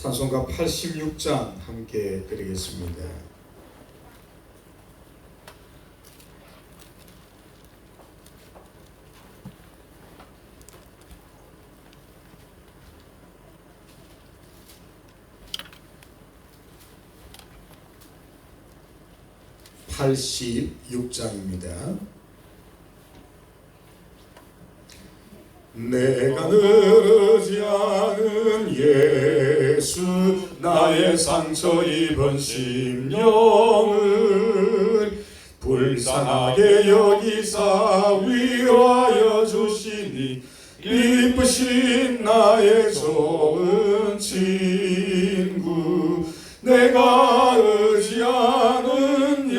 찬송가 86장 함께 드리겠습니다. (86장입니다) 내가 늘지 않은 예수 나의 상처 입은 심령을 불쌍하게 여기사 위로하여 주시니 이쁘신 나의 좋은 친구 내가 의지하는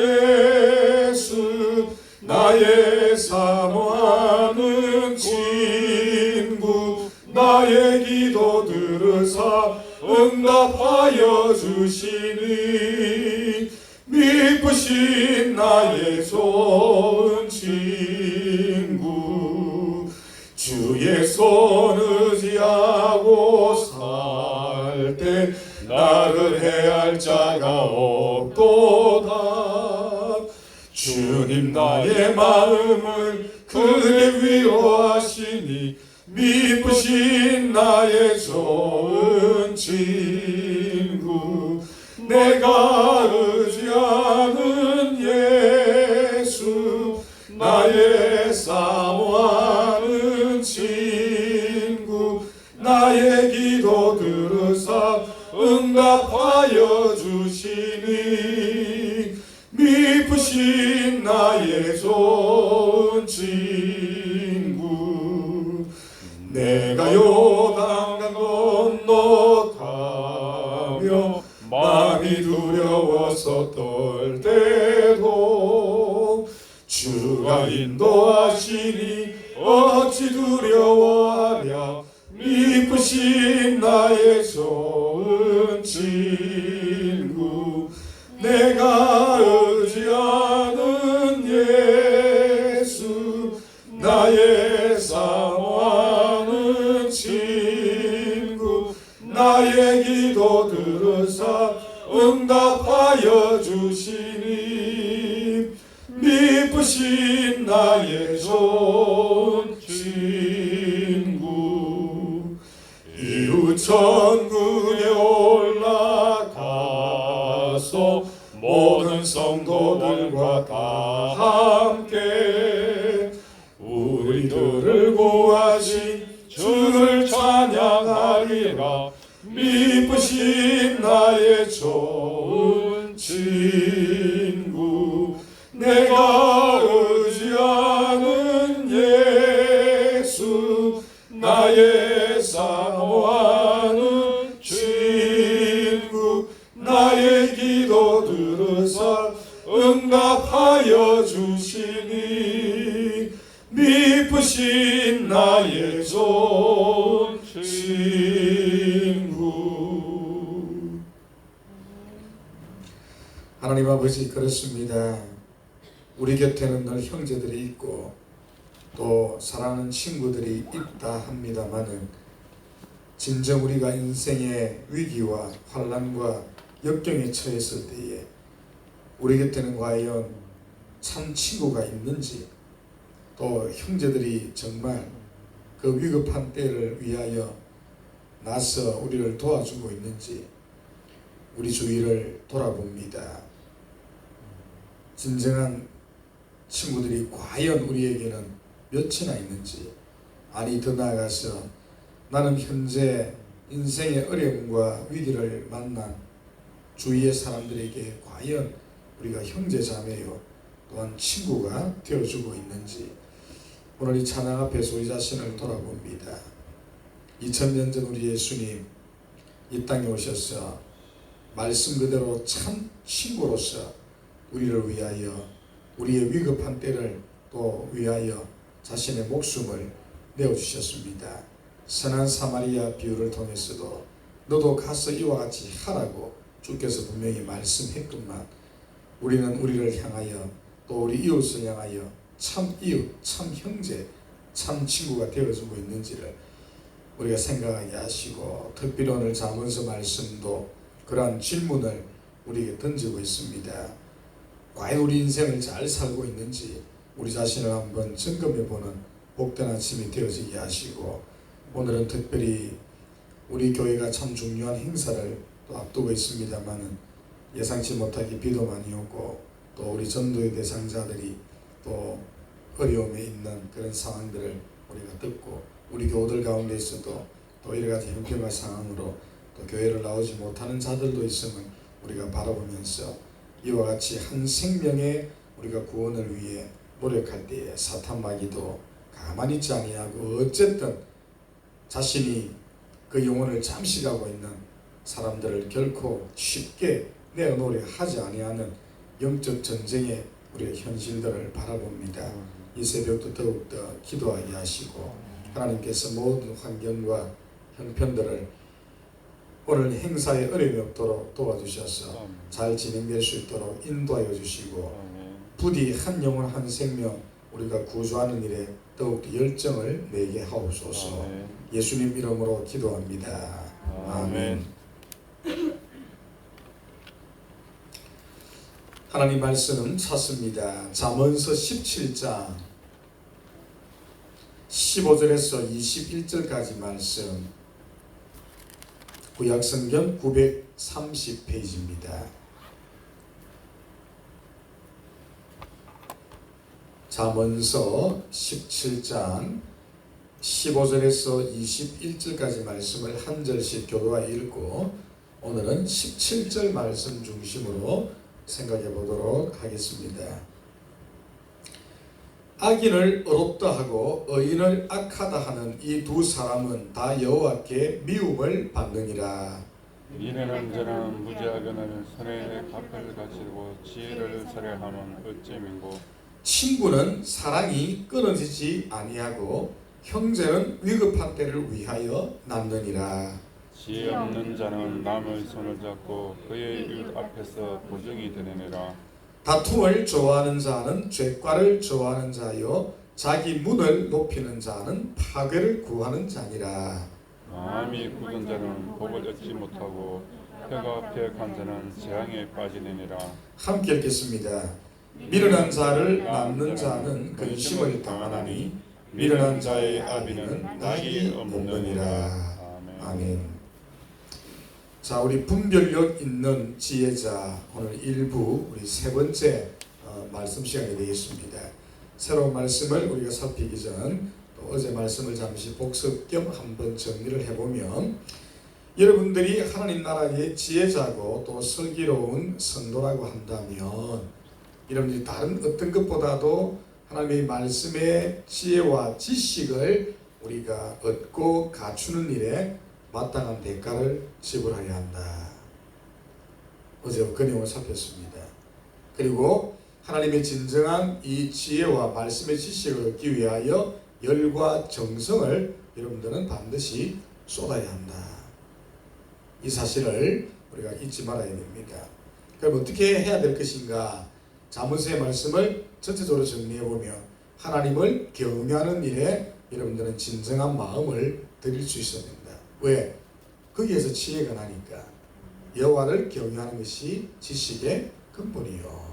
예수 나의 사모하는 친구 나의 기도 들으사 응답하여 주시니 미쁘신 나의 좋은 친구 주의 손 의지하고 살 때 나를 해할 자가 없도다. 주님 나의 마음을 크게 위로하시니 미쁘신 나의 좋은 친구 내가 의지하는 예수 나의 사모하는 친구 나의 기도 들으사 응답하여 주시니 미쁘신 나의 좋은 친구 내가 요단강 건너가며 마음이 두려워서 떨 때도 주가 인도하시니 어찌 두려워하랴 미쁘신 나의 좋은 친구 내가 의지하는 예수 나의 사모하는 친구 나의 기도 들으사 응답하여 주시니 미쁘신 나의 좋은 친구 이웃 천국에 올라가서 모든 성도들과 다 함께 우리들을 구하신 주를 찬양하리라 미쁘신 나의 좋은 친구 내가 의지하는 예수 나의 사모하는 친구 나의 기도 들으사 응답하여 주시니 미쁘신 나의 좋은 친구. 하나님 아버지 그렇습니다. 우리 곁에는 늘 형제들이 있고 또 사랑하는 친구들이 있다 합니다마는 진정 우리가 인생의 위기와 환난과 역경에 처했을 때에 우리 곁에는 과연 참 친구가 있는지 또 형제들이 정말 그 위급한 때를 위하여 나서 우리를 도와주고 있는지 우리 주위를 돌아봅니다. 진정한 친구들이 과연 우리에게는 몇이나 있는지 아니 더 나아가서 나는 현재 인생의 어려움과 위기를 만난 주위의 사람들에게 과연 우리가 형제 자매요 또한 친구가 되어주고 있는지 오늘 이 찬양 앞에서 우리 자신을 돌아봅니다. 2000년 전 우리 예수님 이 땅에 오셔서 말씀 그대로 참 친구로서 우리를 위하여 우리의 위급한 때를 또 위하여 자신의 목숨을 내어주셨습니다. 선한 사마리아 비유를 통해서도 너도 가서 이와 같이 하라고 주께서 분명히 말씀했건만 우리는 우리를 향하여 또 우리 이웃을 향하여 참 이웃, 참 형제, 참 친구가 되어주고 있는지를 우리가 생각하게 하시고, 특별히 오늘 잠언서 말씀도 그러한 질문을 우리에게 던지고 있습니다. 과연 우리 인생을 잘 살고 있는지 우리 자신을 한번 점검해보는 복된 아침이 되어지게 하시고, 오늘은 특별히 우리 교회가 참 중요한 행사를 또 앞두고 있습니다만은 예상치 못하게 비도 많이 오고, 또 우리 전도의 대상자들이 또 어려움에 있는 그런 상황들을 우리가 듣고, 우리 교우들 가운데서도 또 이러가지 형편과 상황으로 또 교회를 나오지 못하는 자들도 있음을 우리가 바라보면서, 이와 같이 한 생명의 우리가 구원을 위해 노력할 때에 사탄 마귀도 가만히 있지 아니하고, 어쨌든 자신이 그 영혼을 잠식하고 있는 사람들을 결코 쉽게 내어놓으려 하지 아니하는 영적 전쟁의 우리의 현실들을 바라봅니다. 이 새벽도 더욱더 기도하게 하시고, 하나님께서 모든 환경과 형편들을 오늘 행사에 어려움이 없도록 도와주셔서 잘 진행될 수 있도록 인도하여 주시고, 부디 한 영혼 한 생명 우리가 구조하는 일에 더욱더 열정을 내게 하옵소서. 예수님 이름으로 기도합니다. 아멘. 하나님 말씀 찾습니다. 잠언서 17장 15절에서 21절까지 말씀, 구약성경 930페이지입니다. 잠언서 17장 15절에서 21절까지 말씀을 한 절씩 교도하여 읽고, 오늘은 17절 말씀 중심으로 생각해 보도록 하겠습니다. 악인을 의롭다 하고 의인을 악하다 하는 이 두 사람은 다 여호와께 미움을 받느니라. 미련한 자는 무지하거늘 선의 값을 가지고 지혜를 살해하면 어찌민고. 친구는 사랑이 끊어지지 아니하고 형제는 위급한 때를 위하여 남느니라. 지혜 없는 자는 남의 손을 잡고 그의 이웃 앞에서 보증이 되느니라. 다툼을 좋아하는 자는 죄과를 좋아하는 자요, 자기 문을 높이는 자는 파괴를 구하는 자니라. 마음이 굳은 자는 복을 얻지 못하고 혀가 폐역한 자는 재앙에 빠지느니라. 함께 읽겠습니다. 미련한 자를 낳는 자는 근심을 당하나니 미련한 자의 아비는 낙이 없느니라. 아멘. 자, 우리 분별력 있는 지혜자, 오늘 일부 우리 세 번째 말씀 시간이 되겠습니다. 새로운 말씀을 우리가 살피기 전 또 어제 말씀을 잠시 복습 겸 한번 정리를 해보면, 여러분들이 하나님 나라의 지혜자고 또 슬기로운 성도라고 한다면, 여러분들이 다른 어떤 것보다도 하나님의 말씀의 지혜와 지식을 우리가 얻고 갖추는 일에 마땅한 대가를 지불하여야 한다. 어제 그 내용을 살폈습니다. 그리고 하나님의 진정한 이 지혜와 말씀의 지식을 얻기 위하여 열과 정성을 여러분들은 반드시 쏟아야 한다. 이 사실을 우리가 잊지 말아야 됩니다. 그럼 어떻게 해야 될 것인가? 잠언서의 말씀을 전체적으로 정리해보면, 하나님을 경외하는 일에 여러분들은 진정한 마음을 드릴 수 있어야 된다. 왜? 거기에서 지혜가 나니까. 여호와를 경외하는 것이 지식의 근본이요.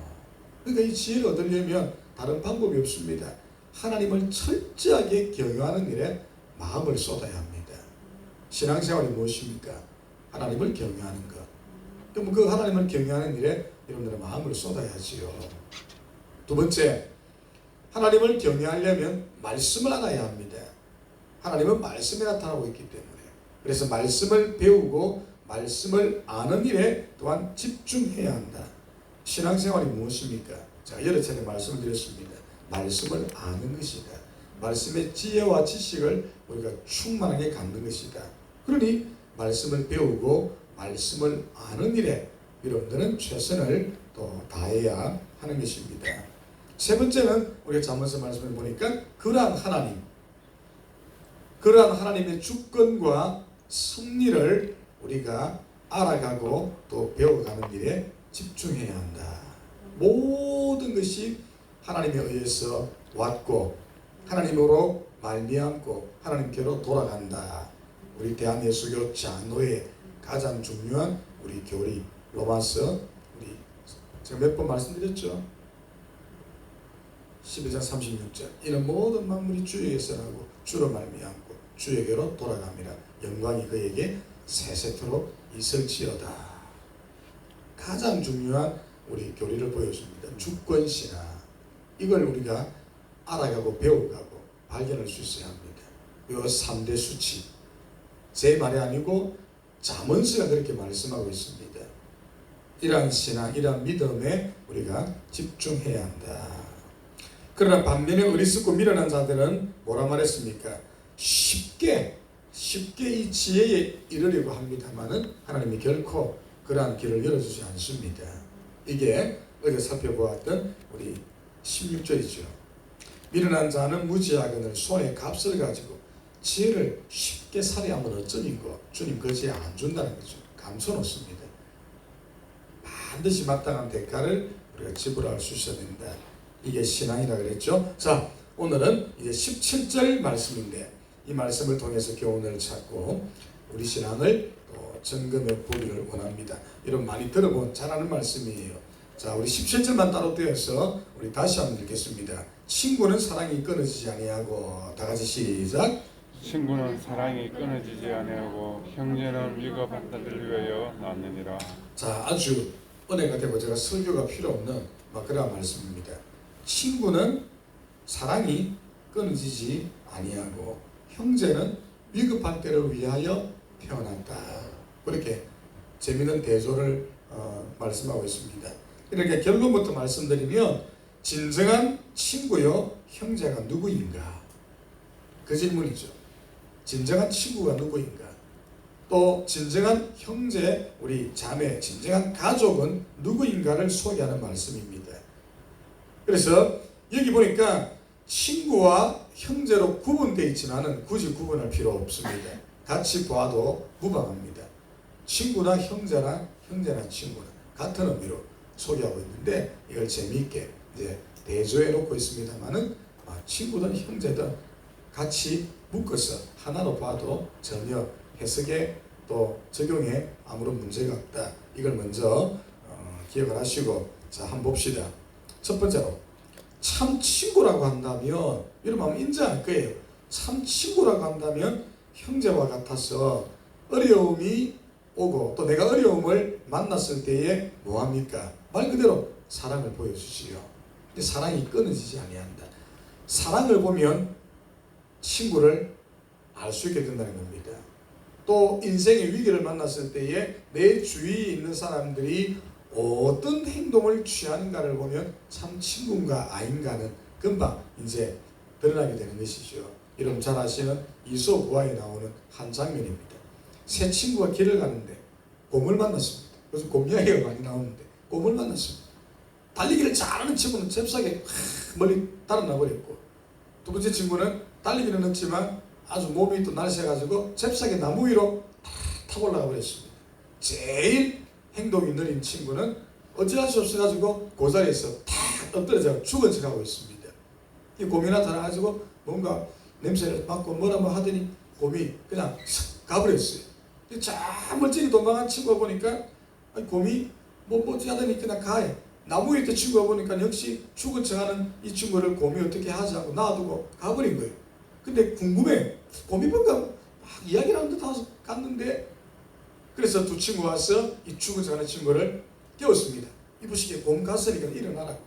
그러니까 이 지혜를 얻으려면 다른 방법이 없습니다. 하나님을 철저하게 경외하는 일에 마음을 쏟아야 합니다. 신앙생활이 무엇입니까? 하나님을 경외하는 것. 그럼 그 하나님을 경외하는 일에 여러분들의 마음을 쏟아야지요. 두 번째, 하나님을 경외하려면 말씀을 알아야 합니다. 하나님은 말씀에 나타나고 있기 때문에. 그래서 말씀을 배우고 말씀을 아는 일에 또한 집중해야 한다. 신앙생활이 무엇입니까? 제가 여러 차례 말씀을 드렸습니다. 말씀을 아는 것이다. 말씀의 지혜와 지식을 우리가 충만하게 갖는 것이다. 그러니 말씀을 배우고 말씀을 아는 일에 여러분들은 최선을 또 다해야 하는 것입니다. 세 번째는 우리가 잠언서 말씀을 보니까 그러한 하나님의 주권과 섭리를 우리가 알아가고 또 배워가는 일에 집중해야 한다. 모든 것이 하나님에 의해서 왔고 하나님으로 말미암고 하나님께로 돌아간다. 우리 대한예수교 장로의 가장 중요한 우리 교리 로마서 우리 제가 몇 번 말씀드렸죠. 12장 36절 이는 모든 만물이 주에게서 나고 주로 말미암고 주에게로 돌아갑니다. 영광이 그에게 세세토록 있을지어다. 가장 중요한 우리 교리를 보여줍니다. 주권신앙. 이걸 우리가 알아가고 배워가고 발견할 수 있어야 합니다. 이 3대 수치. 제 말이 아니고 잠언서가 그렇게 말씀하고 있습니다. 이러한 신앙, 이러한 믿음에 우리가 집중해야 한다. 그러나 반면에 어리석고 미련한 자들은 뭐라 말했습니까? 쉽게 이 지혜에 이르려고 합니다마는 하나님이 결코 그러한 길을 열어주지 않습니다. 이게 어제 살펴보았던 우리 16절이죠. 미련한 자는 무지하거늘 손에 값을 가지고 지혜를 쉽게 살해하면 어쩌니고 주님 그 지혜 안 준다는 거죠. 감춰놓습니다. 반드시 마땅한 대가를 우리가 지불할 수 있어야 된다. 이게 신앙이라 그랬죠. 자, 오늘은 이제 17절 말씀인데 이 말씀을 통해서 교훈을 찾고 우리 신앙을 또 점검해 보기를 원합니다. 여러분 많이 들어본 잘 아는 말씀이에요. 자, 우리 17절만 따로 떼어서 우리 다시 한번 읽겠습니다. 친구는 사랑이 끊어지지 아니하고 다 같이 시작. 친구는 사랑이 끊어지지 아니하고 형제는 위급한 자들을 위하여 낳느니라. 자, 아주 은혜가 되고 제가 설교가 필요 없는 그런 말씀입니다. 친구는 사랑이 끊어지지 아니하고 형제는 위급한 때를 위하여 태어났다. 그렇게 재미있는 대조를 말씀하고 있습니다. 이렇게 결론부터 말씀드리면 진정한 친구요 형제가 누구인가? 그 질문이죠. 진정한 친구가 누구인가? 또 진정한 형제, 우리 자매, 진정한 가족은 누구인가를 소개하는 말씀입니다. 그래서 여기 보니까 친구와 형제로 구분되어 있지만은 굳이 구분할 필요 없습니다. 같이 봐도 무방합니다. 친구나 형제나 친구나 같은 의미로 소개하고 있는데 이걸 재미있게 이제 대조해 놓고 있습니다만은 친구든 형제든 같이 묶어서 하나로 봐도 전혀 해석에 또 적용에 아무런 문제가 없다. 이걸 먼저 기억을 하시고 자 한번 봅시다. 첫 번째로 참 친구라고 한다면 여러분 아마 인정할 거예요. 참 친구라고 한다면 형제와 같아서 어려움이 오고 또 내가 어려움을 만났을 때에 뭐합니까? 말 그대로 사랑을 보여주시오. 근데 사랑이 끊어지지 아니한다. 사랑을 보면 친구를 알 수 있게 된다는 겁니다. 또 인생의 위기를 만났을 때에 내 주위에 있는 사람들이 어떤 행동을 취하는가를 보면 참 친구인가 아닌가는 금방 이제 드러나게 되는 것이죠. 여러분 잘 아시는 이솝 우화에 나오는 한 장면입니다. 세 친구가 길을 가는데 곰을 만났습니다. 그래서 곰 이야기가 많이 나오는데 곰을 만났습니다. 달리기를 잘하는 친구는 잽싸게 멀리 달아나 버렸고 두 번째 친구는 달리기는 했지만 아주 몸이 또 날쌔가지고 잽싸게 나무 위로 타고 올라가 버렸습니다. 제일 행동이 느린 친구는 어찌할 수 없어가지고 그 자리에서 탁 엎드려져 죽은 척하고 있습니다. 이 곰이 나타나가지고 뭔가 냄새를 맡고 뭐라 하더니 곰이 그냥 싹 가버렸어요. 자 멀쩡히 도망간 친구가 보니까 곰이 뭐지 하더니 그냥 가요. 나무 위에 있던 친구가 보니까 역시 죽은 척하는 이 친구를 곰이 어떻게 하지 하고 놔두고 가버린 거예요. 근데 궁금해. 곰이 뭔가 막 이야기를 하는 듯 하고 갔는데 그래서 두 친구가 와서 이 죽은 척하는 친구를 깨웠습니다. 이보시기에 곰 갔으니까 일어나라고.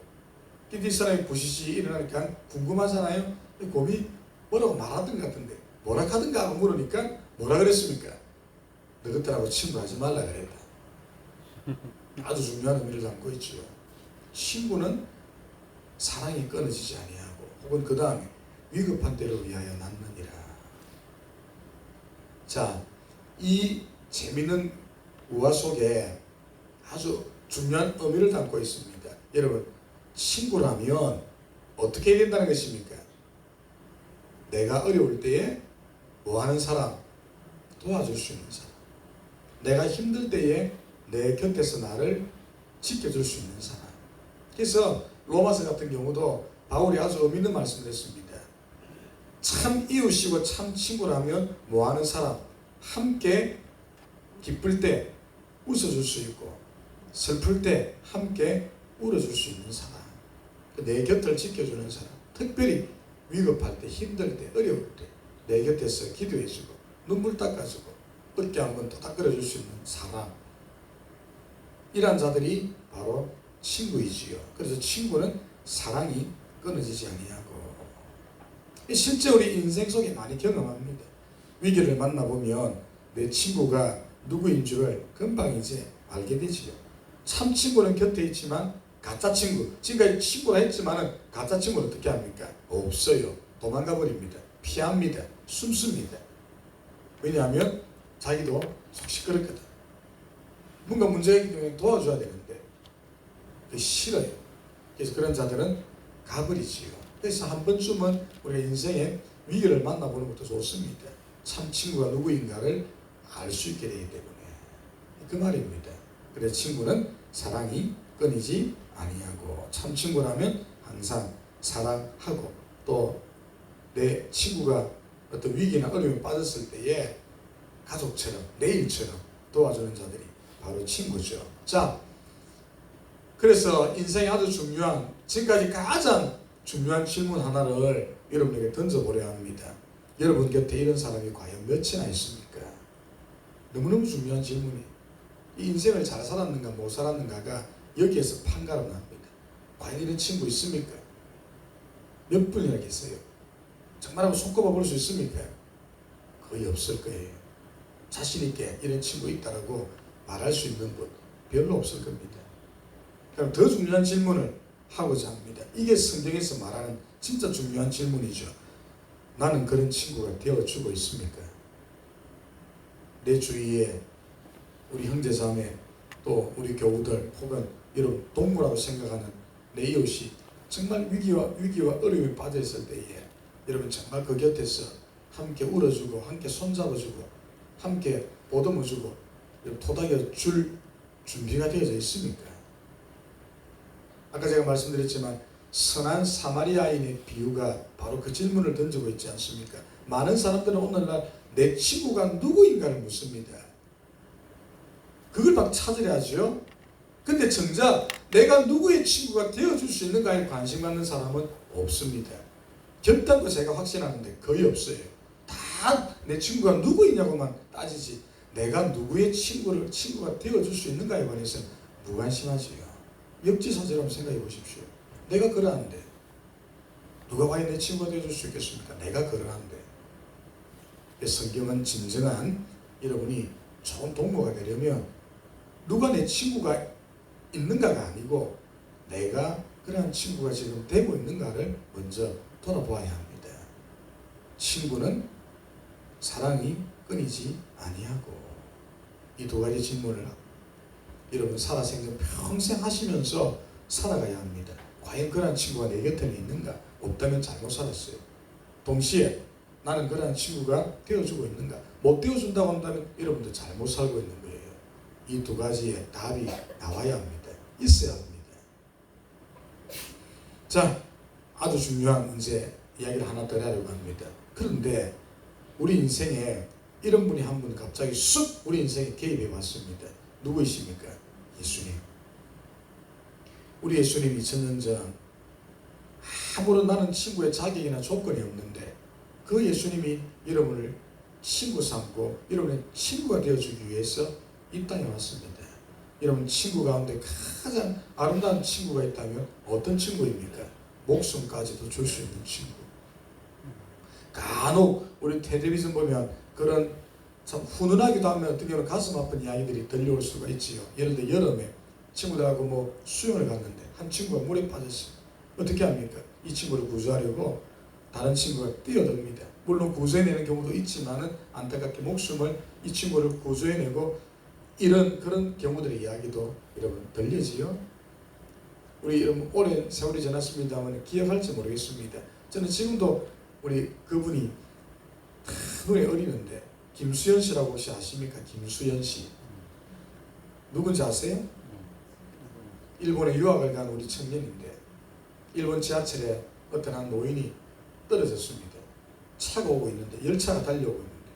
근데 이 사람이 부시시 일어나니까 궁금하잖아요. 이 곰이 뭐라고 말하던 것 같은데 뭐라 하던가 하고 물으니까 뭐라 그랬습니까? 너희들하고 친구하지 말라 그랬다. 아주 중요한 의미를 담고 있죠. 친구는 사랑이 끊어지지 아니하고 혹은 그 다음에 위급한 때를 위하여 낳느니라. 자, 이 재미있는 우화 속에 아주 중요한 의미를 담고 있습니다. 여러분, 친구라면 어떻게 해야 된다는 것입니까? 내가 어려울 때에 뭐하는 사람? 도와줄 수 있는 사람. 내가 힘들 때에 내 곁에서 나를 지켜줄 수 있는 사람. 그래서 로마서 같은 경우도 바울이 아주 의미 있는 말씀을 했습니다. 참 이웃이고 참 친구라면 뭐하는 사람? 함께 기쁠 때 웃어줄 수 있고 슬플 때 함께 울어줄 수 있는 사람, 내 곁을 지켜주는 사람, 특별히 위급할 때, 힘들 때, 어려울 때 내 곁에서 기도해주고 눈물 닦아주고 어깨 한번 토닥거려줄 수 있는 사람, 이러한 자들이 바로 친구이지요. 그래서 친구는 사랑이 끊어지지 아니하고, 실제 우리 인생 속에 많이 경험합니다. 위기를 만나보면 내 친구가 누구인 줄을 금방 이제 알게 되지요. 참 친구는 곁에 있지만 가짜 친구, 지금까지 친구라 했지만 가짜 친구는 어떻게 합니까? 없어요. 도망가 버립니다. 피합니다. 숨습니다. 왜냐하면 자기도 속 시끄럽거든. 뭔가 문제가 있기 때문에 도와줘야 되는데 그게 싫어요. 그래서 그런 자들은 가버리지요. 그래서 한 번쯤은 우리가 인생에 위기를 만나보는 것도 좋습니다. 참 친구가 누구인가를 알 수 있게 되기 때문에 그 말입니다. 그래서 친구는 사랑이 끊이지 아니하고, 참 친구라면 항상 사랑하고, 또 내 친구가 어떤 위기나 어려움에 빠졌을 때에 가족처럼 내 일처럼 도와주는 자들이 바로 친구죠. 자, 그래서 인생에 아주 중요한, 지금까지 가장 중요한 질문 하나를 여러분에게 던져보려 합니다. 여러분 곁에 이런 사람이 과연 몇이나 있습니까? 너무너무 중요한 질문이에요. 이 인생을 잘 살았는가 못 살았는가가 여기에서 판가름 납니다. 과연 이런 친구 있습니까? 몇 분이나 계세요? 정말 한번 손꼽아 볼 수 있습니까? 거의 없을 거예요. 자신 있게 이런 친구 있다라고 말할 수 있는 분 별로 없을 겁니다. 그럼 더 중요한 질문을 하고자 합니다. 이게 성경에서 말하는 진짜 중요한 질문이죠. 나는 그런 친구가 되어주고 있습니까? 내 주위에 우리 형제자매, 또 우리 교우들, 혹은 여러분 동무라고 생각하는 내 이웃이 정말 위기와 어려움에 빠져있을 때에 여러분 정말 그 곁에서 함께 울어주고 함께 손잡아주고 함께 보듬어주고 토닥여줄 준비가 되어져 있습니까? 아까 제가 말씀드렸지만 선한 사마리아인의 비유가 바로 그 질문을 던지고 있지 않습니까? 많은 사람들은 오늘날 내 친구가 누구인가를 묻습니다. 그걸 막 찾으려죠. 근데 정작 내가 누구의 친구가 되어줄 수 있는가에 관심 갖는 사람은 없습니다. 결단도 제가 확신하는데 거의 없어요. 다 내 친구가 누구이냐고만 따지지 내가 누구의 친구가 되어줄 수 있는가에 관해서는 무관심하지요. 역지사지로 한번 생각해 보십시오. 내가 그러한데 누가 과연 내 친구가 되어줄 수 있겠습니까? 내가 그러한데. 성경은 진정한 여러분이 좋은 동무가 되려면 누가 내 친구가 있는가가 아니고 내가 그러한 친구가 지금 되고 있는가를 먼저 돌아보아야 합니다. 친구는 사랑이 끊이지 아니하고, 이 두 가지 질문을 여러분 살아생전 평생 하시면서 살아가야 합니다. 과연 그러한 친구가 내 곁에 있는가? 없다면 잘못 살았어요. 동시에 나는 그러한 친구가 되어주고 있는가? 못 되어준다고 한다면 여러분도 잘못 살고 있는 거예요. 이 두 가지의 답이 나와야 합니다. 있어야 합니다. 자, 아주 중요한 문제 이야기를 하나 더 하려고 합니다. 그런데 우리 인생에 이런 분이 한 분 갑자기 쑥 우리 인생에 개입해 왔습니다. 누구이십니까? 예수님. 우리 예수님 2000년 전 아무런 나는 친구의 자격이나 조건이 없는데 그 예수님이 여러분을 친구 삼고 여러분의 친구가 되어주기 위해서 이 땅에 왔습니다. 여러분 친구 가운데 가장 아름다운 친구가 있다면 어떤 친구입니까? 목숨까지도 줄 수 있는 친구. 간혹 우리 텔레비전 보면 그런 참 훈훈하기도 하면 어떤 경우는 가슴 아픈 이야기들이 들려올 수가 있지요. 예를 들어 여름에 친구들하고 뭐 수영을 갔는데 한 친구가 물에 빠졌어요. 어떻게 합니까? 이 친구를 구조하려고 다른 친구가 뛰어듭니다. 물론 구조해내는 경우도 있지만은 안타깝게 목숨을 이 친구를 구조해내고 이런 그런 경우들의 이야기도 여러분 들리지요. 우리 여러분 오랜 세월이 지났습니다만 기억할지 모르겠습니다. 저는 지금도 우리 그분이 눈에 어리는데 김수현 씨라고 혹시 아십니까? 김수현 씨. 누군지 아세요? 일본에 유학을 간 우리 청년인데 일본 지하철에 어떤 한 노인이 떨어졌습니다. 차가 오고 있는데 열차가 달려오고 있는데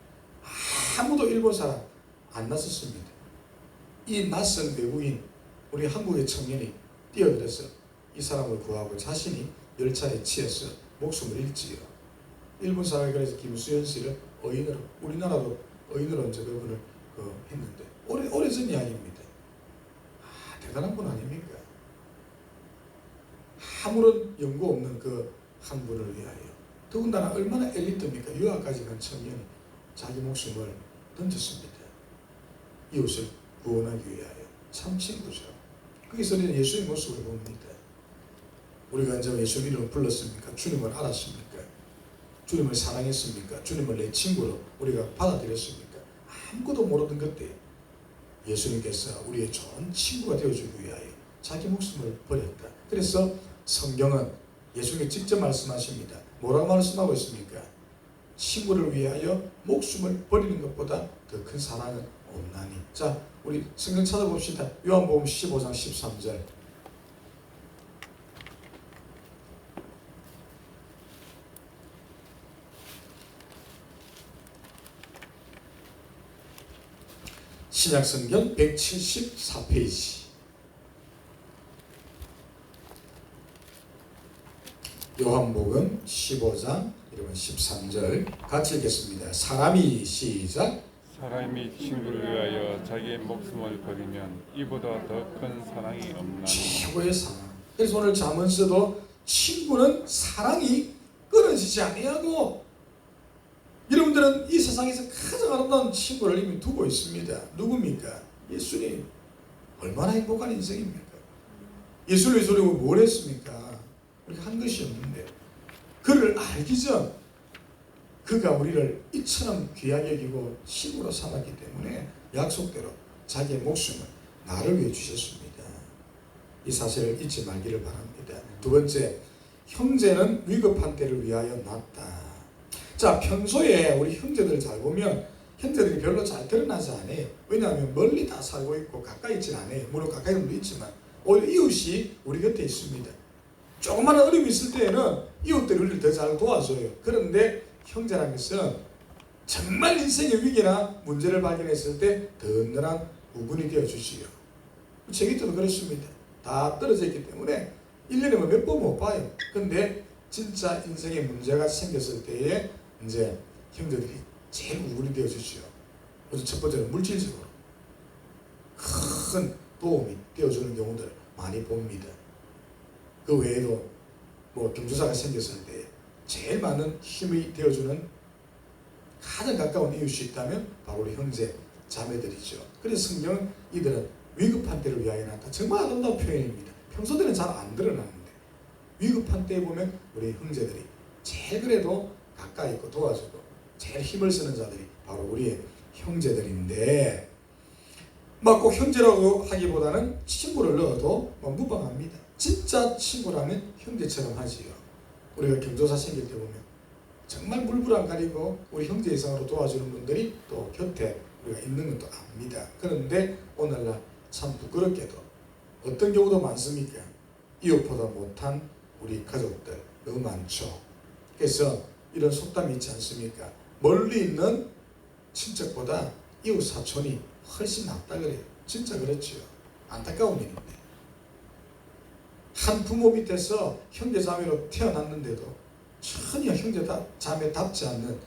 아무도 일본 사람 안 나섰습니다. 이 낯선 외국인 우리 한국의 청년이 뛰어들어서 이 사람을 구하고 자신이 열차에 치여서 목숨을 잃지요. 일본 사람이 그래서 김수현 씨를 의인으로, 우리나라도 의인으로 이제 그분을 했는데 오래전 이야기입니다. 대단한 분 아닙니까? 아무런 연고 없는 그 한 분을 위하여, 더군다나 얼마나 엘리트입니까? 유학까지 간 청년이 자기 목숨을 던졌습니다. 이웃을 구원하기 위하여. 참 친구죠. 거기서 우리는 예수의 모습을 봅니다. 우리가 이제 예수 이름을 불렀습니까? 주님을 알았습니까? 주님을 사랑했습니까? 주님을 내 친구로 우리가 받아들였습니까? 아무것도 모르던 그때 예수님께서 우리의 좋은 친구가 되어주기 위하여 자기 목숨을 버렸다. 그래서 성경은 예수님이 직접 말씀하십니다. 뭐라고 말씀하고 있습니까? 친구를 위하여 목숨을 버리는 것보다 더 큰 사랑은 없나니. 자, 우리 성경 찾아봅시다. 요한복음 15장 13절. 신약성경 174페이지. 요한복음 15장 13절 같이 읽겠습니다. 사람이 시작. 사람이 친구를 위하여 자기의 목숨을 버리면 이보다 더 큰 사랑이 없나니. 최고의 사랑. 그래서 오늘 잠언서도 친구는 사랑이 끊어지지 아니하고, 여러분들은 이 세상에서 가장 아름다운 친구를 이미 두고 있습니다. 누굽니까? 예수님. 얼마나 행복한 인생입니까? 예수를 위해서 우리가 뭘 했습니까? 우리가 한 것이 없는데, 그를 알기 전 그가 우리를 이처럼 귀하게 여기고 친구로 삼았기 때문에 약속대로 자기의 목숨을 나를 위해 주셨습니다. 이 사실을 잊지 말기를 바랍니다. 두 번째, 형제는 위급한 때를 위하여 낳았다. 자, 평소에 우리 형제들 잘 보면 형제들이 별로 잘 드러나지 않아요. 왜냐하면 멀리 다 살고 있고 가까이 있진 않아요. 물론 가까이 있는 분도 있지만 오히려 이웃이 우리 곁에 있습니다. 조그마한 어려움이 있을 때에는 이웃들이 우리를 더 잘 도와줘요. 그런데 형제라는 것은 정말 인생의 위기나 문제를 발견했을 때 든든한 우군이 되어주지요. 제 곁에도 그렇습니다. 다 떨어져 있기 때문에 1년에 몇 번 못 봐요. 근데 진짜 인생에 문제가 생겼을 때에 이제 형제들이 제일 우군이 되어주지요. 우선 첫 번째는 물질적으로 큰 도움이 되어주는 경우들 많이 봅니다. 그 외에도 뭐 경조사가 생겼을 때 제일 많은 힘이 되어주는 가장 가까운 이웃이 있다면 바로 우리 형제 자매들이죠. 그래서 성경은 이들은 위급한 때를 위하여 낳았다. 정말 아름다운 표현입니다. 평소에는 잘 안 드러나는데 위급한 때에 보면 우리 형제들이 제일 그래도 가까이 있고 도와주고 제일 힘을 쓰는 자들이 바로 우리의 형제들인데, 막 꼭 형제라고 하기보다는 친구를 넣어도 무방합니다. 진짜 친구라면 형제처럼 하지요. 우리가 경조사 생길 때 보면 정말 물불 안 가리고 우리 형제 이상으로 도와주는 분들이 또 곁에 우리가 있는 것도 압니다. 그런데 오늘날 참 부끄럽게도 어떤 경우도 많습니까? 이웃보다 못한 우리 가족들 너무 많죠. 그래서 이런 속담이 있지 않습니까? 멀리 있는 친척보다 이웃 사촌이 훨씬 낫다 그래요. 진짜 그렇죠. 안타까운 일인데, 한 부모 밑에서 형제 자매로 태어났는데도 전혀 형제 자매답지 않는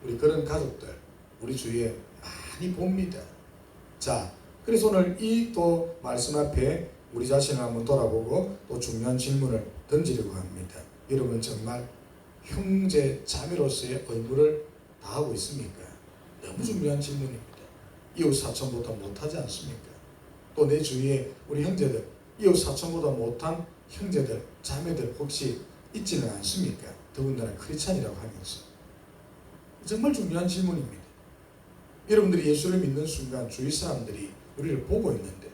우리 그런 가족들 우리 주위에 많이 봅니다. 자, 그래서 오늘 이 또 말씀 앞에 우리 자신을 한번 돌아보고 또 중요한 질문을 던지려고 합니다. 여러분 정말 형제 자매로서의 의무를 다하고 있습니까? 너무 중요한 질문입니다. 이웃 사촌보다 못하지 않습니까? 또 내 주위에 우리 형제들, 이웃 사촌보다 못한 형제들, 자매들 혹시 있지는 않습니까? 더군다나 크리스찬이라고 하면서. 정말 중요한 질문입니다. 여러분들이 예수를 믿는 순간 주위 사람들이 우리를 보고 있는데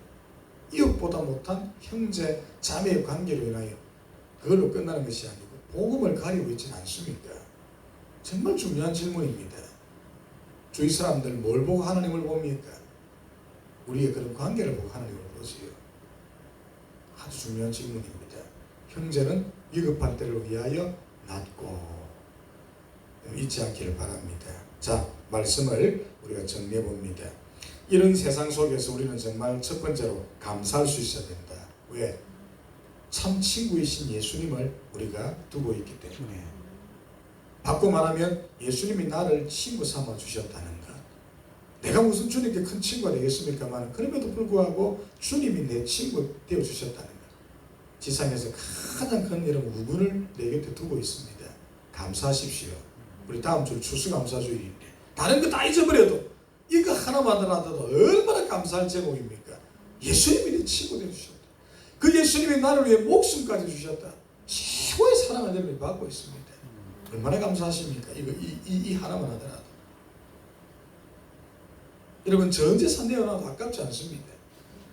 이웃보다 못한 형제, 자매의 관계로 인하여 그걸로 끝나는 것이 아니고 복음을 가리고 있지는 않습니까? 정말 중요한 질문입니다. 주위 사람들 뭘 보고 하나님을 봅니까? 우리의 그런 관계를 보고 하나님을 보지요. 아주 중요한 질문입니다. 형제는 위급한 때를 위하여 낳고 잊지 않기를 바랍니다. 자, 말씀을 우리가 정리해 봅니다. 이런 세상 속에서 우리는 정말 첫 번째로 감사할 수 있어야 된다. 왜? 참 친구이신 예수님을 우리가 두고 있기 때문에. 바꿔 말하면 예수님이 나를 친구 삼아 주셨다는 것. 내가 무슨 주님께 큰 친구가 되겠습니까만 그럼에도 불구하고 주님이 내 친구 되어 주셨다는 것. 지상에서 가장 큰 이런 우분을 내 곁에 두고 있습니다. 감사하십시오. 우리 다음 주 추수감사주일인데 다른 거 다 잊어버려도 이거 하나만 하더라도 얼마나 감사할 제목입니까? 예수님이 내 친구 되어 주셨다. 그 예수님이 나를 위해 목숨까지 주셨다. 최고의 사랑을 여러분이 받고 있습니다. 얼마나 감사하십니까? 이 하나만 하더라도. 여러분 전 재산 내어놔도 아깝지 않습니다.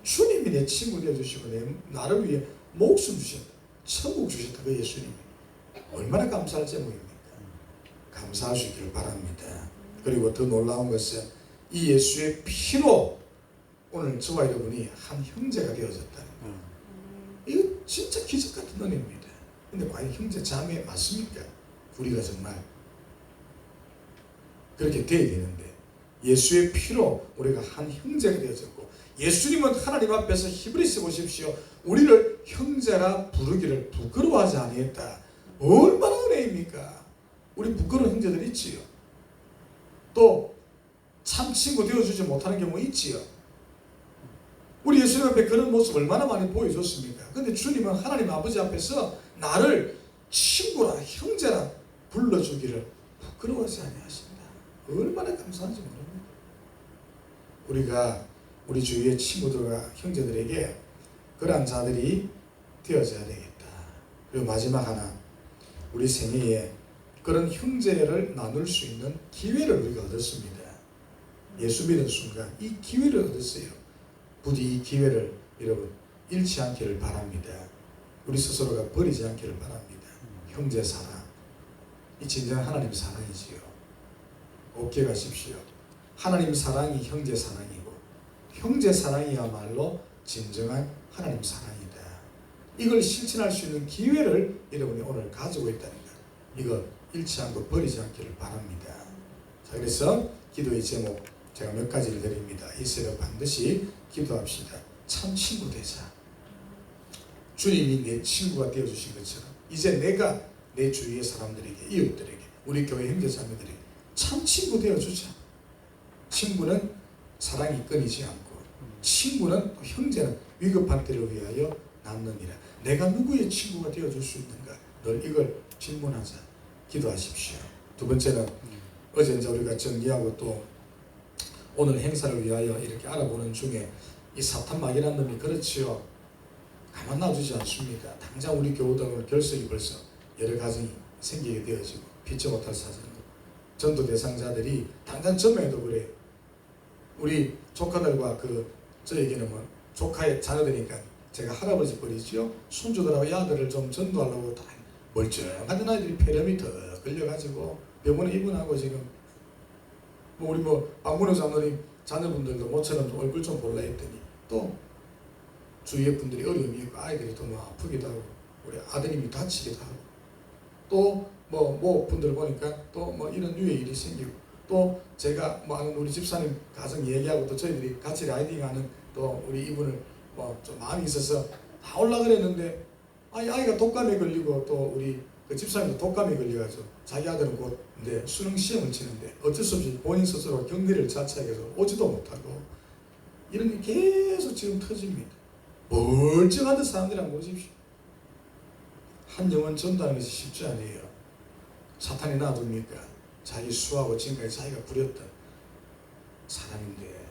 주님이 내 친구 되어주시고 나를 위해 목숨 주셨다. 천국 주셨다. 그 예수님이. 얼마나 감사할 제목입니까? 감사하시기를 바랍니다. 그리고 더 놀라운 것은 이 예수의 피로 오늘 저와 여러분이 한 형제가 되어졌다는 것. 이거 진짜 기적 같은 은혜입니다. 근데 과연 형제 자매 맞습니까? 우리가 정말 그렇게 돼야 되는데 예수의 피로 우리가 한 형제가 되어졌고 예수님은 하나님 앞에서 히브리서 보십시오. 우리를 형제라 부르기를 부끄러워하지 아니했다. 얼마나 은혜입니까? 우리 부끄러운 형제들 있지요. 또 참 친구 되어주지 못하는 경우 있지요. 우리 예수님 앞에 그런 모습 얼마나 많이 보여줬습니까? 근데 주님은 하나님 아버지 앞에서 나를 친구라 형제라 불러주기를 부끄러워하지 아니하신다. 얼마나 감사한지 모릅니다. 우리가 우리 주위의 친구들과 형제들에게 그러한 자들이 되어져야 되겠다. 그리고 마지막 하나, 우리 생애에 그런 형제를 나눌 수 있는 기회를 우리가 얻었습니다. 예수 믿은 순간 이 기회를 얻었어요. 부디 이 기회를 여러분 잃지 않기를 바랍니다. 우리 스스로가 버리지 않기를 바랍니다. 형제 사랑, 이 진정한 하나님 사랑이지요. 곱게 가십시오. 하나님 사랑이 형제 사랑이고 형제 사랑이야말로 진정한 하나님 사랑이다. 이걸 실천할 수 있는 기회를 여러분이 오늘 가지고 있다는 것, 이거 잃지 않고 버리지 않기를 바랍니다. 자, 그래서 기도의 제목 제가 몇 가지를 드립니다. 이 새벽 반드시 기도합시다. 참 친구 되자. 주님이 내 친구가 되어주신 것처럼 이제 내가 내 주위의 사람들에게, 이웃들에게, 우리 교회 형제자매들에게 참 친구 되어주자. 친구는 사랑이 끊이지 않고 친구는, 형제는 위급한 때를 위하여 남느니라. 내가 누구의 친구가 되어줄 수 있는가? 늘 이걸 질문하자. 기도하십시오. 두 번째는 어제 이제 우리가 정리하고 또 오늘 행사를 위하여 이렇게 알아보는 중에 이 사탄 마귀라는 놈이 그렇지요. 가만 놔두지 않습니다. 당장 우리 교우들 결석이 벌써 여러 가정이 생기게 되어지고 피치 못할 사정으로 전도 대상자들이 당장 전에도 그래. 우리 조카들과 저에게는 뭐 조카의 자녀들이니까 제가 할아버지 버리지요. 손주들하고 야들을 좀 전도하려고 다 멀쩡한 아이들이 폐렴이 더 걸려가지고 병원에 입원하고 지금 우리 박문호 장로님 자녀분들도 모처럼 좀 얼굴 좀 볼라 했더니 또 주위의 분들이 어려움이 있고 아이들이 더 아프기도 하고 우리 아드님이 다치기도 하고 또 모 분들 보니까 또 이런 류의 일이 생기고 또 제가 아는 우리 집사님 가정 얘기하고 또 저희들이 같이 라이딩하는 또 우리 이분을 좀 마음이 있어서 다 올라 그랬는데 아이가 독감에 걸리고 또 우리 그 집사님도 독감에 걸려가지고 자기 아들은 곧 수능 시험을 치는데 어쩔 수 없이 본인 스스로 격리를 자처해서 오지도 못하고 이런 게 계속 지금 터집니다. 멀쩡한 사람들이 한번 보십시오. 한 영혼 전도하는 것이 쉽지 않아요. 사탄이 놔둡니까? 자기 수하고 지금까지 자기가 부렸던 사람인데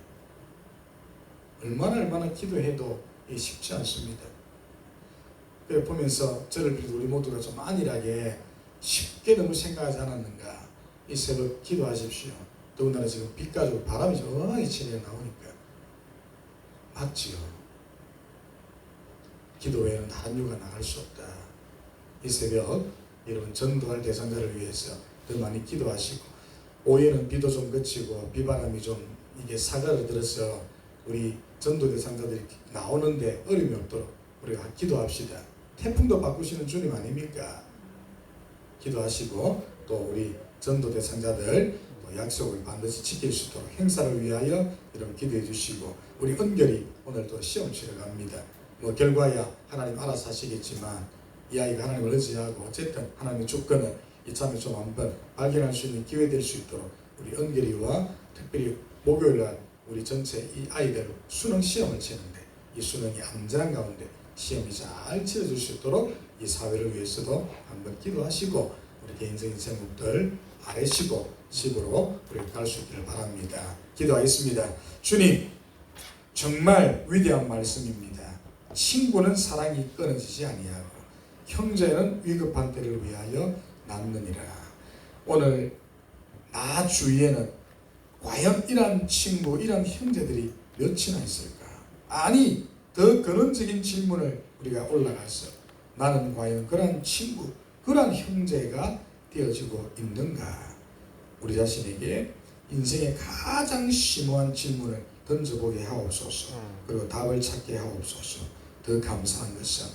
얼마나 기도해도 쉽지 않습니다. 그래 보면서 저를 비롯해 우리 모두가 좀 안일하게 쉽게 너무 생각하지 않았는가. 이 새벽 기도하십시오. 더군다나 지금 비 가지고 바람이 정확히 치며 나오니까 맞지요. 기도 외에는 다른 이유가 나갈 수 없다. 이 새벽 여러분 전도할 대상자를 위해서 더 많이 기도하시고 오후에는 비도 좀 그치고 비바람이 좀 이게 사가를 들어서 우리 전도 대상자들이 나오는데 어려움이 없도록 우리가 기도합시다. 태풍도 바꾸시는 주님 아닙니까? 기도하시고 또 우리 전도 대상자들 또 약속을 반드시 지킬 수 있도록 행사를 위하여 여러분 기도해 주시고, 우리 은결이 오늘도 시험 치러 갑니다. 뭐 결과야 하나님 알아서 하시겠지만 이 아이가 하나님을 의지하고 어쨌든 하나님의 주권을 이참에 좀 한번 발견할 수 있는 기회 될 수 있도록 우리 은결이와 특별히 목요일날 우리 전체 이 아이들 수능 시험을 치는데 이 수능이 안전한 가운데 시험이 잘 치러질 수 있도록 이 사회를 위해서도 한번 기도하시고, 우리 개인적인 제목들 아래시고 집으로 우리 갈 수 있기를 바랍니다. 기도하겠습니다. 주님, 정말 위대한 말씀입니다. 친구는 사랑이 끊어지지 아니하고 형제는 위급한 때를 위하여 남느니라. 오늘 나 주위에는 과연 이런 친구, 이런 형제들이 몇이나 있을까? 아니, 더 근원적인 질문을 우리가 올라가서 나는 과연 그런 친구, 그런 형제가 되어지고 있는가? 우리 자신에게 인생의 가장 심오한 질문을 던져보게 하옵소서. 그리고 답을 찾게 하옵소서. 더 감사한 것은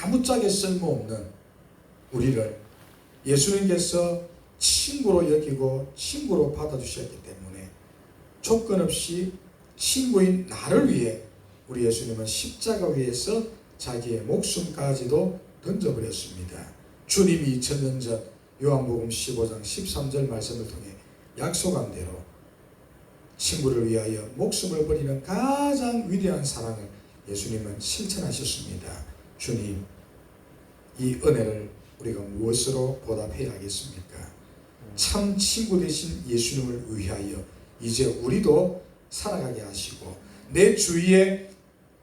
아무짝에 쓸모없는 우리를 예수님께서 친구로 여기고 친구로 받아주셨기 때문에 조건 없이 친구인 나를 위해 우리 예수님은 십자가 위에서 자기의 목숨까지도 던져버렸습니다. 주님이 2000년 전 요한복음 15장 13절 말씀을 통해 약속한 대로 친구를 위하여 목숨을 버리는 가장 위대한 사랑을 예수님은 실천하셨습니다. 주님, 이 은혜를 우리가 무엇으로 보답해야 하겠습니까? 참 친구 되신 예수님을 위하여 이제 우리도 살아가게 하시고, 내 주위에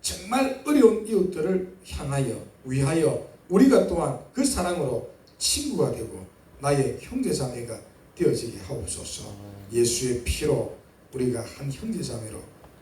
정말 어려운 이웃들을 향하여 위하여 우리가 또한 그 사랑으로 친구가 되고 나의 형제자매가 되어지게 하옵소서. 예수의 피로 우리가 한 형제자매로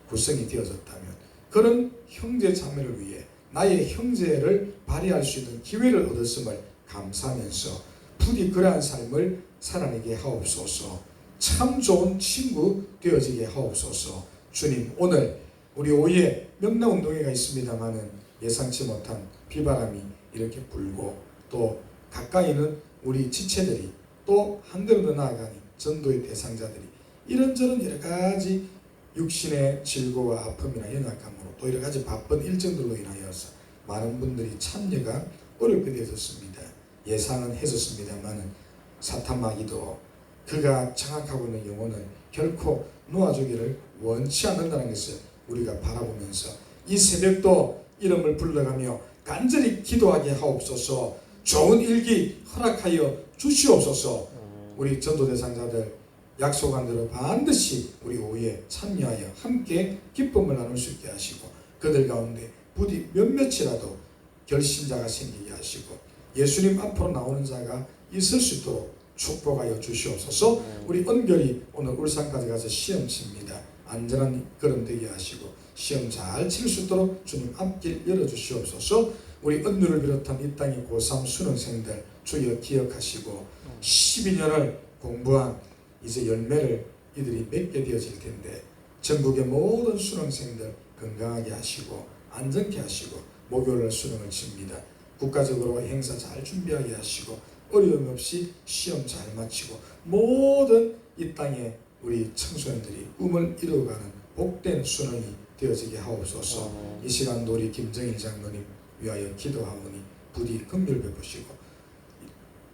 구성이 되어졌다면 그런 형제자매를 위해 나의 형제를 발휘할 수 있는 기회를 얻었음을 감사하면서 부디 그러한 삶을 살아내게 하옵소서. 참 좋은 친구 되어지게 하옵소서. 주님, 오늘 우리 오후에 명랑운동회가 있습니다마는 예상치 못한 비바람이 이렇게 불고 또 가까이는 우리 지체들이 또 한 걸음 더 나아가니 전도의 대상자들이 이런저런 여러 가지 육신의 질고와 아픔이나 연약함으로 또 여러 가지 바쁜 일정들로 인하여서 많은 분들이 참여가 어렵게 되었습니다. 예상은 했었습니다마는 사탄 마귀도 그가 장악하고 있는 영혼을 결코 놓아주기를 원치 않는다는 것을 우리가 바라보면서 이 새벽도 이름을 불러가며 간절히 기도하게 하옵소서. 좋은 일기 허락하여 주시옵소서. 우리 전도 대상자들 약속한 대로 반드시 우리 오후에 참여하여 함께 기쁨을 나눌 수 있게 하시고, 그들 가운데 부디 몇몇이라도 결심자가 생기게 하시고 예수님 앞으로 나오는 자가 있을 수 있도록 축복하여 주시옵소서. 우리 은결이 오늘 울산까지 가서 시험 칩니다. 안전한 걸음 되게 하시고 시험 잘 칠 수 있도록 주님 앞길 열어주시옵소서. 우리 은유를 비롯한 이 땅의 고3 수능생들 주여 기억하시고 12년을 공부한 이제 열매를 이들이 맺게 되어질 텐데 전국의 모든 수능생들 건강하게 하시고 안전케 하시고 목요일날 수능을 칩니다. 국가적으로 행사 잘 준비하게 하시고 어려움 없이 시험 잘 마치고 모든 이 땅에 우리 청소년들이 꿈을 이루어가는 복된 수능이 되어지게 하옵소서. 이 시간도 우리 김정일 장로님 위하여 기도하오니 부디 긍휼 베푸시고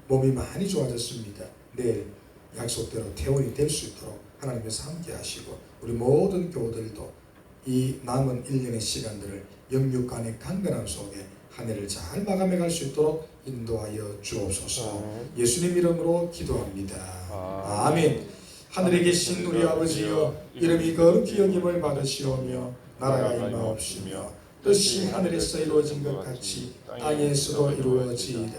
몸이 많이 좋아졌습니다. 내일 약속대로 퇴원이 될 수 있도록 하나님께서 함께 하시고 우리 모든 교우들도 이 남은 1년의 시간들을 영육간의 강건함 속에 한 해를 잘 마감해 갈 수 있도록 인도하여 주옵소서. 예수님 이름으로 기도합니다. 아멘. 하늘에 계신 우리 아버지여, 이름이 거룩히 여김을 받으시오며 나라가 임하옵시며 뜻이 하늘에서 이루어진 것 같이 땅에서도 이루어지이다.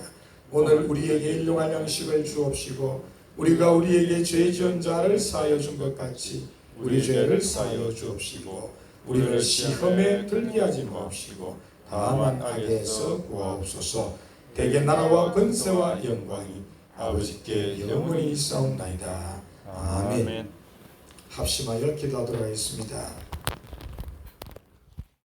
오늘 우리에게 일용할 양식을 주옵시고 우리가 우리에게 죄 지은 자를 사하여 준 것 같이 우리 죄를 사하여 주옵시고 우리를 시험에 들게 하지 마옵시고 다만 악에서 구하옵소서. 대개 나라와 권세와 영광이 아버지께 영원히 있사옵나이다. 아멘. 합심하여 기도하도록 하겠습니다.